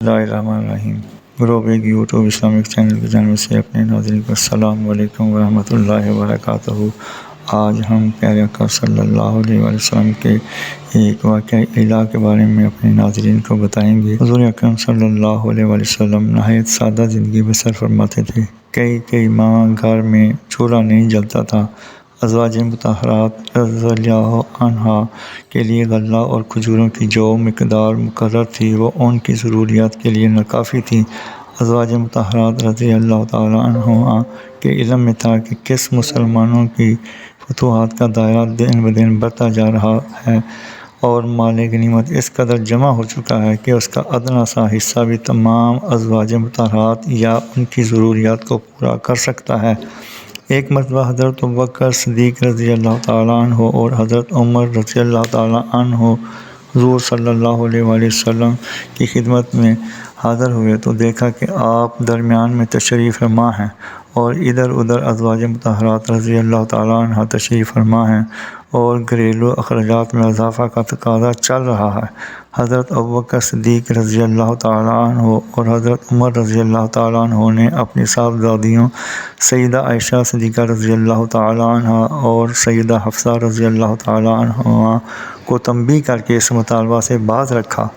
بسم اللہ الرحمن الرحیم۔ گروپ ایک یوٹیوب اسلامک چینل کی جانب سے اپنے ناظرین کو السلام علیکم ورحمۃ اللہ وبرکاتہ۔ آج ہم پیارے آقا صلی اللہ علیہ وسلم کے ایک واقعہ الہ کے بارے میں اپنے ناظرین کو بتائیں گے۔ حضور اکرم صلی اللہ علیہ وسلم نہایت سادہ زندگی بسر فرماتے تھے۔ کئی ماہ گھر میں چولہا نہیں جلتا تھا۔ ازواج مطہرات رضی اللہ عنہا کے لیے غلہ اور کھجوروں کی جو مقدار مقرر تھی وہ ان کی ضروریات کے لیے ناکافی تھی۔ ازواج مطہرات رضی اللہ تعالی عنہا کے علم میں تھا کہ کس مسلمانوں کی فتوحات کا دائرہ دن بدن بڑھتا جا رہا ہے اور مال غنیمت اس قدر جمع ہو چکا ہے کہ اس کا ادنیٰ سا حصہ بھی تمام ازواج مطہرات یا ان کی ضروریات کو پورا کر سکتا ہے۔ ایک مرتبہ حضرت ابوبکر صدیق رضی اللہ تعالیٰ عنہ اور حضرت عمر رضی اللہ تعالیٰ عنہ حضور صلی اللہ علیہ وسلم کی خدمت میں حاضر ہوئے تو دیکھا کہ آپ درمیان میں تشریف فرما ہیں اور ادھر ادھر ازواج مطہرات رضی اللہ تعالیٰ عنہ تشریف فرما ہیں اور گھریلو اخراجات میں اضافہ کا تقاضا چل رہا ہے۔ حضرت ابوبکر صدیق رضی اللہ تعالیٰ عنہ اور حضرت عمر رضی اللہ تعالیٰ عنہ نے اپنی صاحبزادیوں سیدہ عائشہ صدیقہ رضی اللہ تعالیٰ عنہ اور سیدہ حفصہ رضی اللہ تعالیٰ عنہما کو تنبیہ کر کے اس مطالبہ سے باز رکھا۔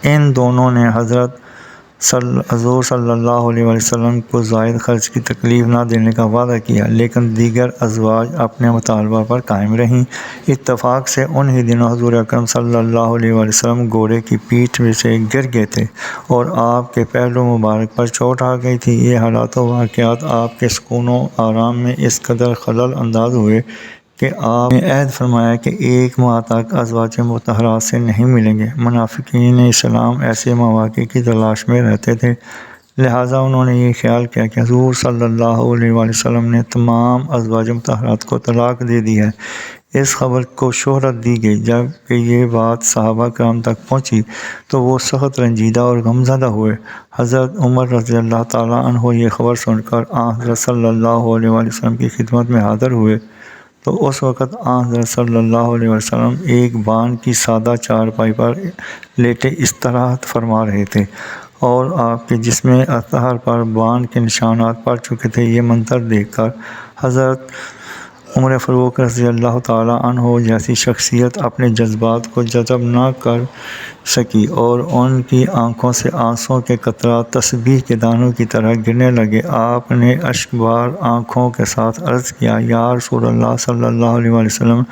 ان دونوں نے حضور صلی اللہ علیہ وسلم کو زائد خرچ کی تکلیف نہ دینے کا وعدہ کیا، لیکن دیگر ازواج اپنے مطالبہ پر قائم رہیں۔ اتفاق سے انہی دنوں حضور اکرم صلی اللہ علیہ وسلم گھوڑے کی پیٹھ سے گر گئے تھے اور آپ کے پہلو مبارک پر چوٹ آ گئی تھی۔ یہ حالات و واقعات آپ کے سکون و آرام میں اس قدر خلل انداز ہوئے کہ آپ نے عہد فرمایا کہ 1 ماہ تک ازواج مطہرات سے نہیں ملیں گے۔ منافقین اسلام ایسے مواقع کی تلاش میں رہتے تھے، لہٰذا انہوں نے یہ خیال کیا کہ حضور صلی اللہ علیہ وسلم نے تمام ازواج مطہرات کو طلاق دے دی ہے۔ اس خبر کو شہرت دی گئی۔ جب کہ یہ بات صحابہ کرام تک پہنچی تو وہ سخت رنجیدہ اور غمزدہ ہوئے۔ حضرت عمر رضی اللہ تعالیٰ عنہ یہ خبر سن کر حضرت صلی اللہ علیہ وسلم کی خدمت میں حاضر ہوئے تو اس وقت حضرت صلی اللہ علیہ وسلم ایک بان کی سادہ چارپائی پر لیٹے استراحت فرما رہے تھے اور آپ کے جسم اطہر پر بان کے نشانات پڑ چکے تھے۔ یہ منظر دیکھ کر حضرت عمر فاروق رضی اللہ تعالیٰ عنہ جیسی شخصیت اپنے جذبات کو جذب نہ کر سکی اور ان کی آنکھوں سے آنسوؤں کے قطرات تسبیح کے دانوں کی طرح گرنے لگے۔ آپ نے اشک بار آنکھوں کے ساتھ عرض کیا، یا رسول اللہ صلی اللہ علیہ وسلم،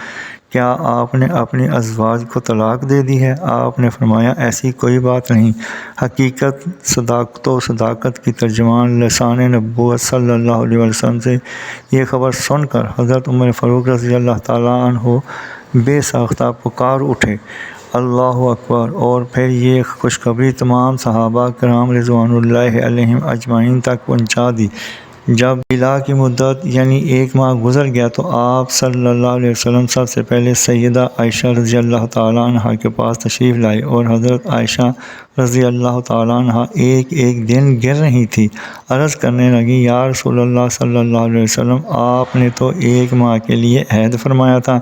کیا آپ نے اپنی ازواج کو طلاق دے دی ہے؟ آپ نے فرمایا، ایسی کوئی بات نہیں۔ حقیقت، صداقت و صداقت کی ترجمان لسان نبوت صلی اللہ علیہ وسلم سے یہ خبر سن کر حضرت عمر فاروق رضی اللہ تعالیٰ عنہ بے ساختہ پکار اٹھے، اللہ اکبر! اور پھر یہ خوشخبری تمام صحابہ کرام رضوان اللہ علیہم اجمعین تک پہنچا دی۔ جب الہ کی مدت یعنی 1 ماہ گزر گیا تو آپ صلی اللہ علیہ وسلم سب سے پہلے سیدہ عائشہ رضی اللہ تعالیٰ عنہ کے پاس تشریف لائے اور حضرت عائشہ رضی اللہ تعالیٰ عنہ ایک دن گر رہی تھی۔ عرض کرنے لگی، یا رسول اللہ صلی اللہ علیہ وسلم، آپ نے تو 1 ماہ کے لیے عہد فرمایا تھا،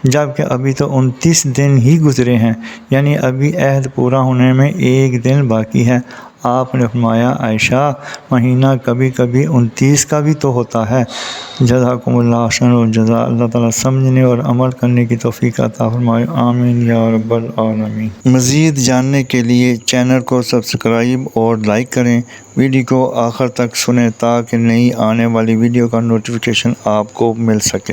جبکہ ابھی تو 29 دن ہی گزرے ہیں، یعنی ابھی عہد پورا ہونے میں 1 دن باقی ہے۔ آپ نے فرمایا، عائشہ، مہینہ کبھی کبھی 29 کا بھی تو ہوتا ہے۔ جزاکم اللہ احسن الجزا۔ اللہ تعالیٰ سمجھنے اور عمل کرنے کی توفیق عطا فرمائے، آمین یا رب العالمین۔ مزید جاننے کے لیے چینل کو سبسکرائب اور لائک کریں، ویڈیو کو آخر تک سنیں تاکہ نئی آنے والی ویڈیو کا نوٹیفیکیشن آپ کو مل سکے۔